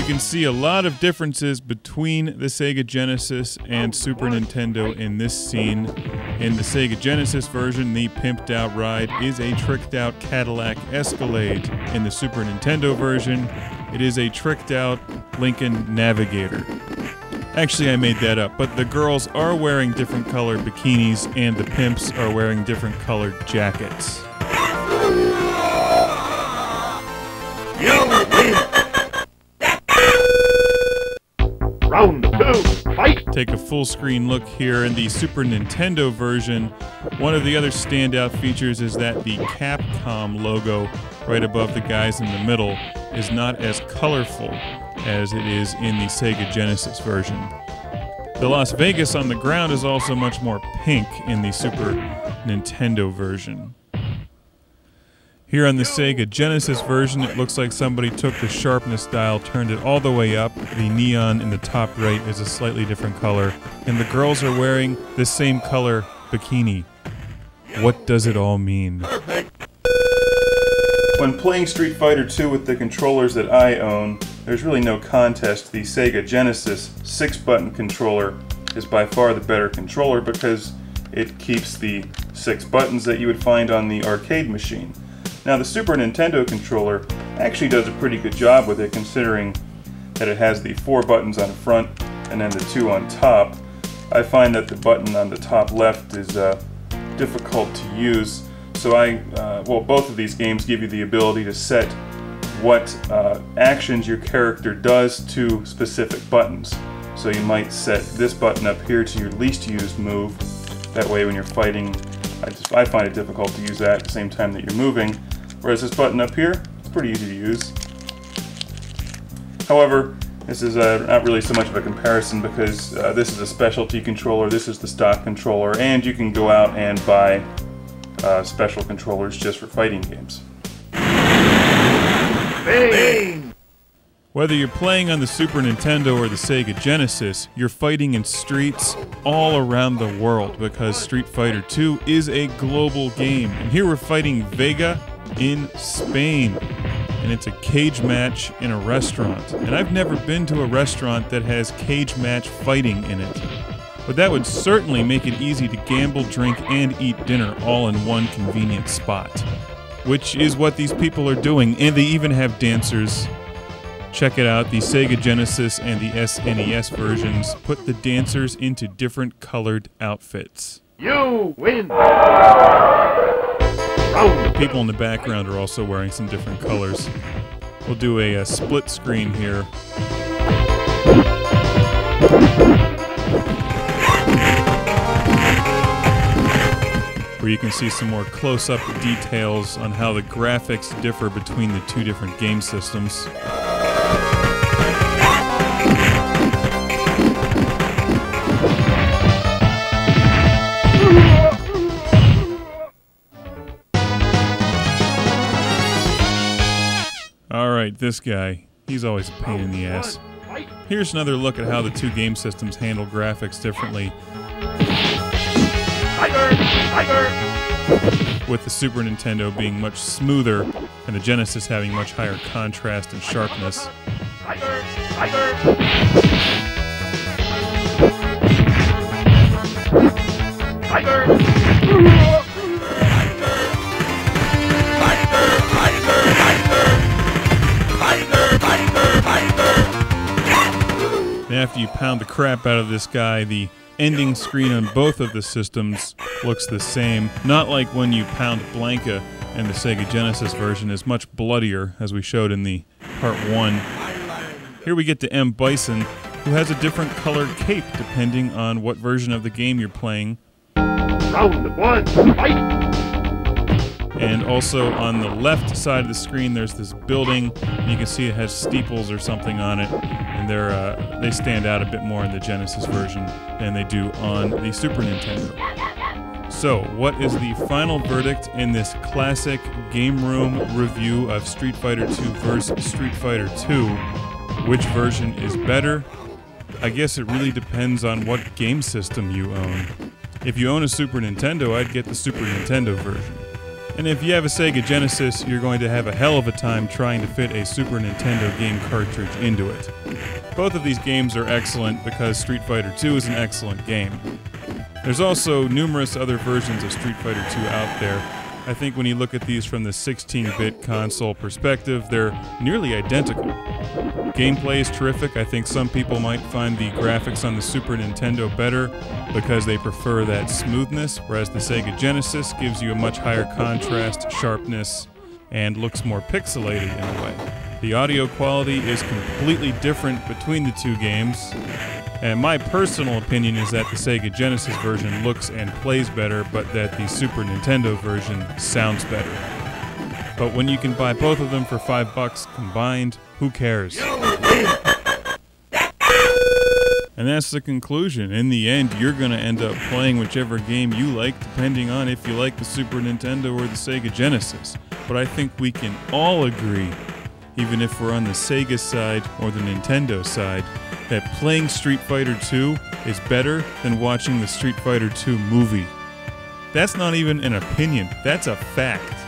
You can see a lot of differences between the Sega Genesis and Super Nintendo in this scene. In the Sega Genesis version, the pimped out ride is a tricked out Cadillac Escalade. In the Super Nintendo version, it is a tricked out Lincoln Navigator. Actually, I made that up, but the girls are wearing different colored bikinis and the pimps are wearing different colored jackets. Round 2, fight! Take a full screen look here in the Super Nintendo version. One of the other standout features is that the Capcom logo right above the guys in the middle is not as colorful as it is in the Sega Genesis version. The Las Vegas on the ground is also much more pink in the Super Nintendo version. Here on the Sega Genesis version, it looks like somebody took the sharpness dial, turned it all the way up. The neon in the top right is a slightly different color, and the girls are wearing the same color bikini. What does it all mean? When playing Street Fighter II with the controllers that I own, there's really no contest. The Sega Genesis 6-button controller is by far the better controller because it keeps the 6 buttons that you would find on the arcade machine. Now the Super Nintendo controller actually does a pretty good job with it, considering that it has the 4 buttons on the front and then the 2 on top. I find that the button on the top left is difficult to use, so both of these games give you the ability to set what actions your character does to specific buttons. So you might set this button up here to your least used move. That way when you're fighting, I find it difficult to use that at the same time that you're moving. Whereas this button up here, it's pretty easy to use. However, this is not really so much of a comparison because this is a specialty controller, this is the stock controller, and you can go out and buy special controllers just for fighting games. Bang! Whether you're playing on the Super Nintendo or the Sega Genesis, you're fighting in streets all around the world because Street Fighter II is a global game. And here we're fighting Vega in Spain. And it's a cage match in a restaurant. And I've never been to a restaurant that has cage match fighting in it. But that would certainly make it easy to gamble, drink, and eat dinner all in one convenient spot. Which is what these people are doing, and they even have dancers. Check it out, the Sega Genesis and the SNES versions put the dancers into different colored outfits. You win! The people in the background are also wearing some different colors. We'll do a split screen here. Where you can see some more close-up details on how the graphics differ between the two different game systems. Alright, this guy, he's always a pain in the ass. Here's another look at how the two game systems handle graphics differently. With the Super Nintendo being much smoother and the Genesis having much higher contrast and sharpness. And after you pound the crap out of this guy, the ending screen on both of the systems looks the same. Not like when you pound Blanca, and the Sega Genesis version is much bloodier, as we showed in the Part 1. Here we get to M. Bison, who has a different colored cape depending on what version of the game you're playing. Round 1, fight! And also on the left side of the screen there's this building, and you can see it has steeples or something on it, and they stand out a bit more in the Genesis version than they do on the Super Nintendo. So, what is the final verdict in this classic game room review of Street Fighter II vs. Street Fighter II? Which version is better? I guess it really depends on what game system you own. If you own a Super Nintendo, I'd get the Super Nintendo version. And if you have a Sega Genesis, you're going to have a hell of a time trying to fit a Super Nintendo game cartridge into it. Both of these games are excellent because Street Fighter II is an excellent game. There's also numerous other versions of Street Fighter II out there. I think when you look at these from the 16-bit console perspective, they're nearly identical. Gameplay is terrific. I think some people might find the graphics on the Super Nintendo better because they prefer that smoothness, whereas the Sega Genesis gives you a much higher contrast, sharpness, and looks more pixelated in a way. The audio quality is completely different between the two games, and my personal opinion is that the Sega Genesis version looks and plays better, but that the Super Nintendo version sounds better. But when you can buy both of them for $5 combined, who cares? And that's the conclusion. In the end, you're going to end up playing whichever game you like, depending on if you like the Super Nintendo or the Sega Genesis. But I think we can all agree, even if we're on the Sega side or the Nintendo side, that playing Street Fighter II is better than watching the Street Fighter II movie. That's not even an opinion, that's a fact.